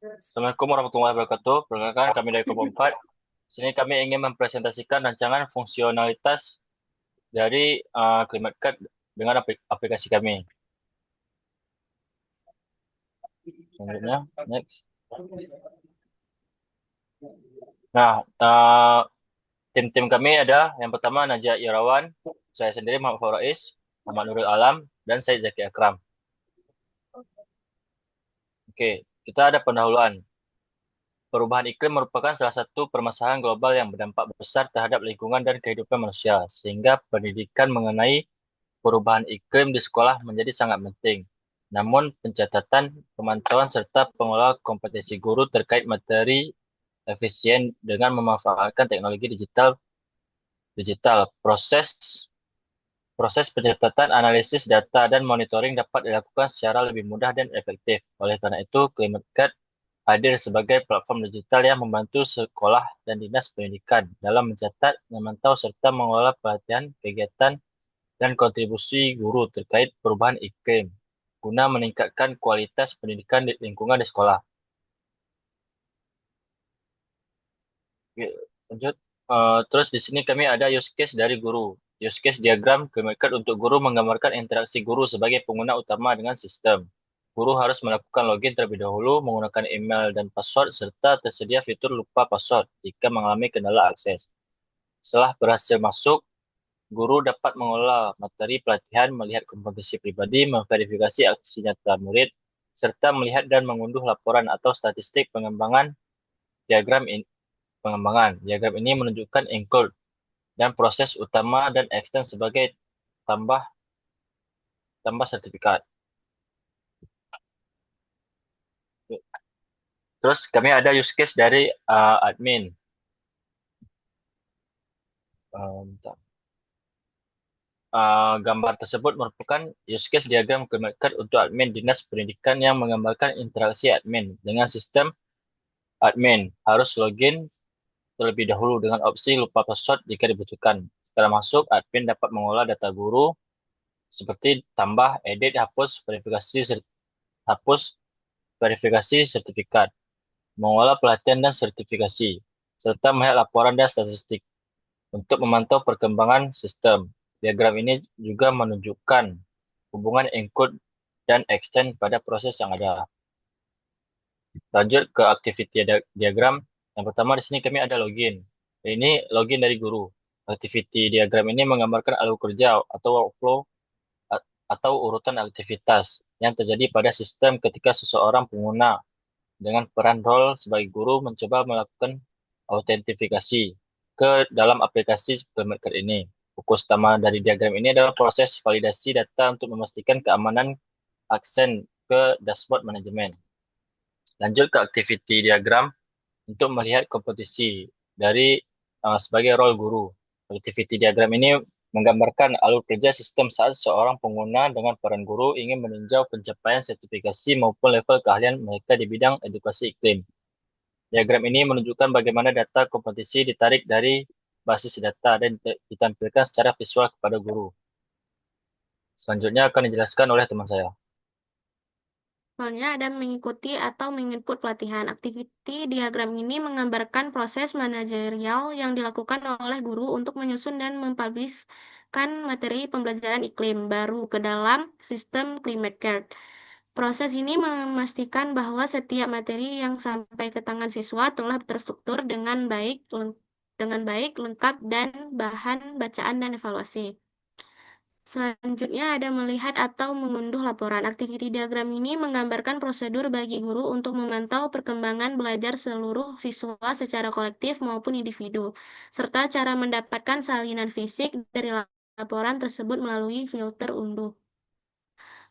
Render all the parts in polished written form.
Assalamualaikum warahmatullahi wabarakatuh. Perkenalkan kami dari kelompok 4. Sini kami ingin mempresentasikan rancangan fungsionalitas dari Climate Card dengan aplikasi kami. Selanjutnya, next. Nah, tim-tim kami ada yang pertama Najah Irawan, saya sendiri Muhammad Farais, Muhammad Nurul Alam, dan saya Zaki Akram. Oke, kita ada pendahuluan. Perubahan iklim merupakan salah satu permasalahan global yang berdampak besar terhadap lingkungan dan kehidupan manusia, sehingga pendidikan mengenai perubahan iklim di sekolah menjadi sangat penting. Namun, pencatatan, pemantauan, serta pengelola kompetensi guru terkait materi efisien dengan memanfaatkan teknologi digital. Proses pencatatan, analisis data, dan monitoring dapat dilakukan secara lebih mudah dan efektif. Oleh karena itu, Climate Guard hadir sebagai platform digital yang membantu sekolah dan dinas pendidikan dalam mencatat, memantau, serta mengelola pelatihan, kegiatan, dan kontribusi guru terkait perubahan iklim guna meningkatkan kualitas pendidikan di lingkungan di sekolah. Oke, lanjut. Terus di sini kami ada use case dari guru. Use case diagram Climate untuk guru menggambarkan interaksi guru sebagai pengguna utama dengan sistem. Guru harus melakukan login terlebih dahulu menggunakan email dan password serta tersedia fitur lupa password jika mengalami kendala akses. Setelah berhasil masuk, guru dapat mengelola materi pelatihan, melihat kompetensi pribadi, memverifikasi aksi nyata murid, serta melihat dan mengunduh laporan atau statistik diagram in, pengembangan. Diagram ini menunjukkan include dan proses utama dan extend sebagai tambah tambah sertifikat. Terus kami ada use case dari admin. Bentar. Gambar tersebut merupakan use case diagram Kementerian untuk admin Dinas Pendidikan yang menggambarkan interaksi admin dengan sistem. Admin harus login terlebih dahulu dengan opsi lupa password jika dibutuhkan. Setelah masuk, admin dapat mengolah data guru seperti tambah, edit, hapus, verifikasi sertifikat, mengolah pelatihan dan sertifikasi, serta melihat laporan dan statistik untuk memantau perkembangan sistem. Diagram ini juga menunjukkan hubungan encode dan extend pada proses yang ada. Lanjut ke activity diagram. Yang pertama di sini kami ada login. Ini login dari guru. Activity diagram ini menggambarkan alur kerja atau workflow atau urutan aktivitas yang terjadi pada sistem ketika seseorang pengguna dengan peran role sebagai guru mencoba melakukan autentifikasi ke dalam aplikasi Climate ini. Fokus utama dari diagram ini adalah proses validasi data untuk memastikan keamanan aksen ke dashboard manajemen. Lanjut ke activity diagram untuk melihat kompetisi dari sebagai role guru. Activity diagram ini menggambarkan alur kerja sistem saat seorang pengguna dengan peran guru ingin meninjau pencapaian sertifikasi maupun level keahlian mereka di bidang edukasi iklim. Diagram ini menunjukkan bagaimana data kompetisi ditarik dari basis data dan ditampilkan secara visual kepada guru. Selanjutnya akan dijelaskan oleh teman saya. Soalnya ada mengikuti atau menginput pelatihan. Aktiviti diagram ini menggambarkan proses manajerial yang dilakukan oleh guru untuk menyusun dan mempublishkan materi pembelajaran iklim baru ke dalam sistem Climate Care. Proses ini memastikan bahwa setiap materi yang sampai ke tangan siswa telah terstruktur dengan baik, lengkap, dan bahan bacaan dan evaluasi. Selanjutnya ada melihat atau mengunduh laporan. Aktiviti diagram ini menggambarkan prosedur bagi guru untuk memantau perkembangan belajar seluruh siswa secara kolektif maupun individu, serta cara mendapatkan salinan fisik dari laporan tersebut melalui filter unduh.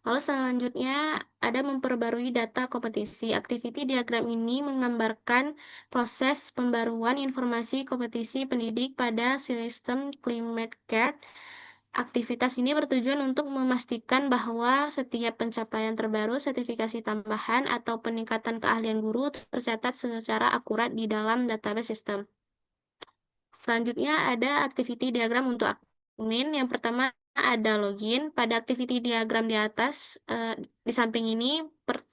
Lalu selanjutnya ada memperbarui data kompetisi. Aktiviti diagram ini menggambarkan proses pembaruan informasi kompetisi pendidik pada sistem Climate Care. Aktivitas ini bertujuan untuk memastikan bahwa setiap pencapaian terbaru, sertifikasi tambahan, atau peningkatan keahlian guru tercatat secara akurat di dalam database sistem. Selanjutnya ada activity diagram untuk admin. Yang pertama ada login. Pada activity diagram di atas, di samping ini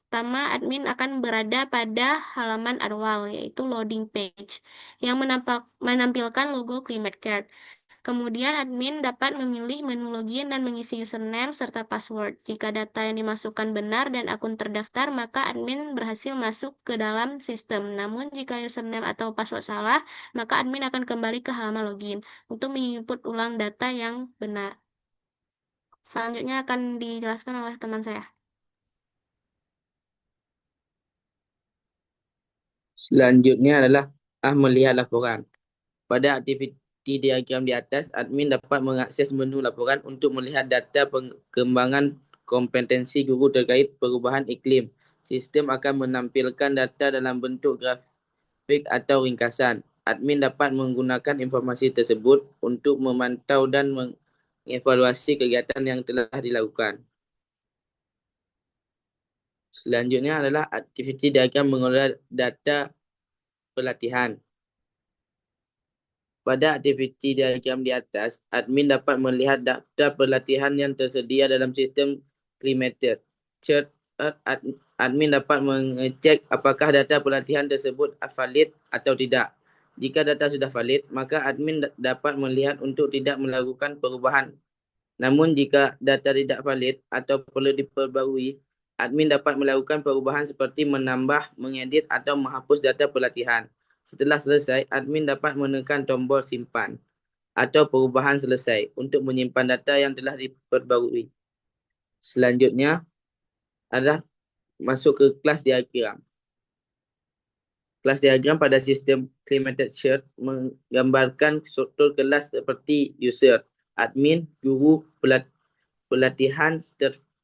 Pertama, admin akan berada pada halaman awal, yaitu loading page, yang menampilkan logo Climate Care. Kemudian, admin dapat memilih menu login dan mengisi username serta password. Jika data yang dimasukkan benar dan akun terdaftar, maka admin berhasil masuk ke dalam sistem. Namun, jika username atau password salah, maka admin akan kembali ke halaman login untuk menginput ulang data yang benar. Selanjutnya akan dijelaskan oleh teman saya. Selanjutnya adalah melihat laporan. Pada aktiviti diagram di atas, admin dapat mengakses menu laporan untuk melihat data perkembangan kompetensi guru terkait perubahan iklim. Sistem akan menampilkan data dalam bentuk grafik atau ringkasan. Admin dapat menggunakan informasi tersebut untuk memantau dan mengevaluasi kegiatan yang telah dilakukan. Selanjutnya adalah aktiviti diagram mengolah data pelatihan. Pada aktiviti diagram di atas, admin dapat melihat daftar pelatihan yang tersedia dalam sistem Climate Chart. Admin dapat mengecek apakah data pelatihan tersebut valid atau tidak. Jika data sudah valid, maka admin dapat melihat untuk tidak melakukan perubahan. Namun jika data tidak valid atau perlu diperbarui, admin dapat melakukan perubahan seperti menambah, mengedit atau menghapus data pelatihan. Setelah selesai, admin dapat menekan tombol simpan atau perubahan selesai untuk menyimpan data yang telah diperbarui. Selanjutnya adalah masuk ke kelas diagram. Kelas diagram pada sistem Climate Chart menggambarkan struktur kelas seperti user, admin, guru, pelatihan,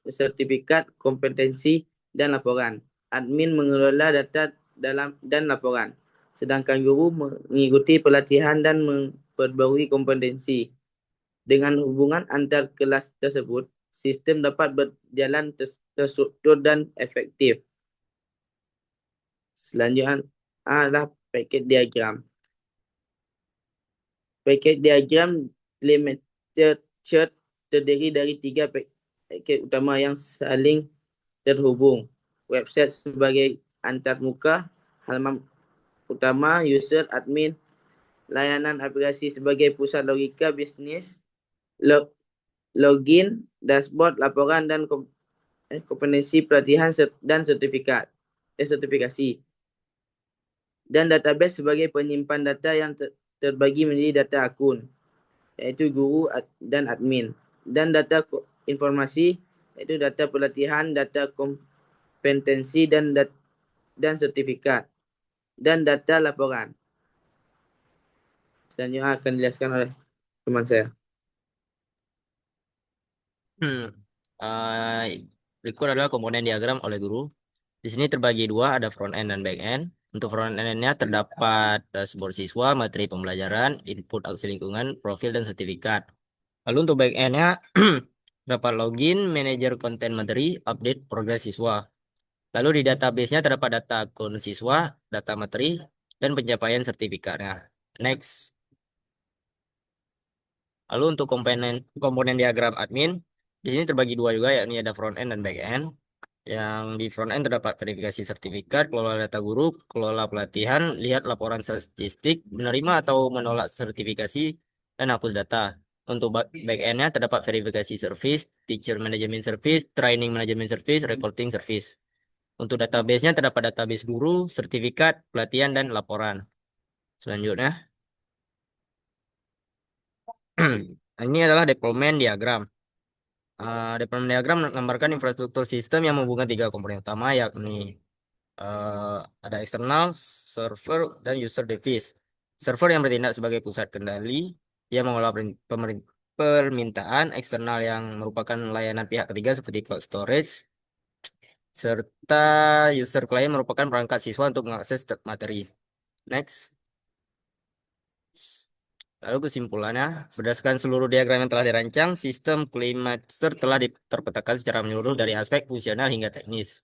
sertifikat, kompetensi, dan laporan. Admin mengelola data dan laporan, sedangkan guru mengikuti pelatihan dan memperbarui kompetensi. Dengan hubungan antar kelas tersebut, sistem dapat berjalan terstruktur dan efektif. Selanjutnya adalah paket diagram. Paket diagram Climate Chart terdiri dari 3 paket utama yang saling terhubung. Website sebagai antarmuka, halaman utama, user, admin, layanan aplikasi sebagai pusat logika bisnis, login, dashboard, laporan, dan kompetensi pelatihan dan sertifikasi. Dan database sebagai penyimpan data yang terbagi menjadi data akun, yaitu guru dan admin. Dan data informasi, yaitu data pelatihan, data kompetensi, dan sertifikat. Dan data laporan. Selanjutnya akan dijelaskan oleh teman saya. Berikut adalah komponen diagram oleh guru. Di sini terbagi dua, ada front end dan back end. Untuk front end-nya terdapat dashboard siswa, materi pembelajaran, input aksi lingkungan, profil, dan sertifikat. Lalu untuk back end-nya terdapat login, manajer konten materi, update progres siswa. Lalu di database-nya terdapat data akun siswa, data materi, dan pencapaian sertifikatnya. Next. Lalu untuk komponen diagram admin, di sini terbagi dua juga, yakni ada front end dan back end. Yang di front end terdapat verifikasi sertifikat, kelola data guru, kelola pelatihan, lihat laporan statistik, menerima atau menolak sertifikasi, dan hapus data. Untuk back end-nya terdapat verifikasi service, teacher management service, training management service, reporting service. Untuk database-nya terdapat database guru, sertifikat, pelatihan, dan laporan. Selanjutnya, ini adalah deployment diagram. Deployment diagram menggambarkan infrastruktur sistem yang menghubungkan 3 komponen utama, yakni ada eksternal, server, dan user device. Server yang bertindak sebagai pusat kendali, yang mengolah permintaan, eksternal yang merupakan layanan pihak ketiga seperti cloud storage, serta user client merupakan perangkat siswa untuk mengakses materi. Next. Lalu kesimpulannya, berdasarkan seluruh diagram yang telah dirancang, sistem Climate telah terpetakan secara menyeluruh dari aspek fungsional hingga teknis.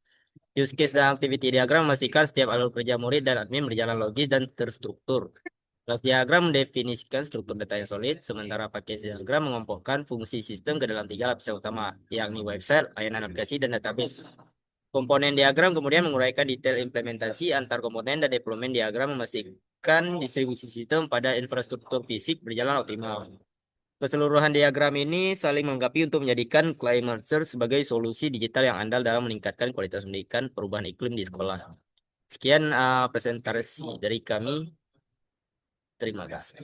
Use case dan activity diagram memastikan setiap alur kerja murid dan admin berjalan logis dan terstruktur. Kelas diagram mendefinisikan struktur data yang solid, sementara paket diagram mengelompokkan fungsi sistem ke dalam 3 lapisan utama, yakni website, layanan aplikasi, dan database. Komponen diagram kemudian menguraikan detail implementasi antar komponen dan deployment diagram memastikan distribusi sistem pada infrastruktur fisik berjalan optimal. Keseluruhan diagram ini saling melengkapi untuk menjadikan Climate Search sebagai solusi digital yang andal dalam meningkatkan kualitas pendidikan perubahan iklim di sekolah. Sekian presentasi dari kami. Terima kasih.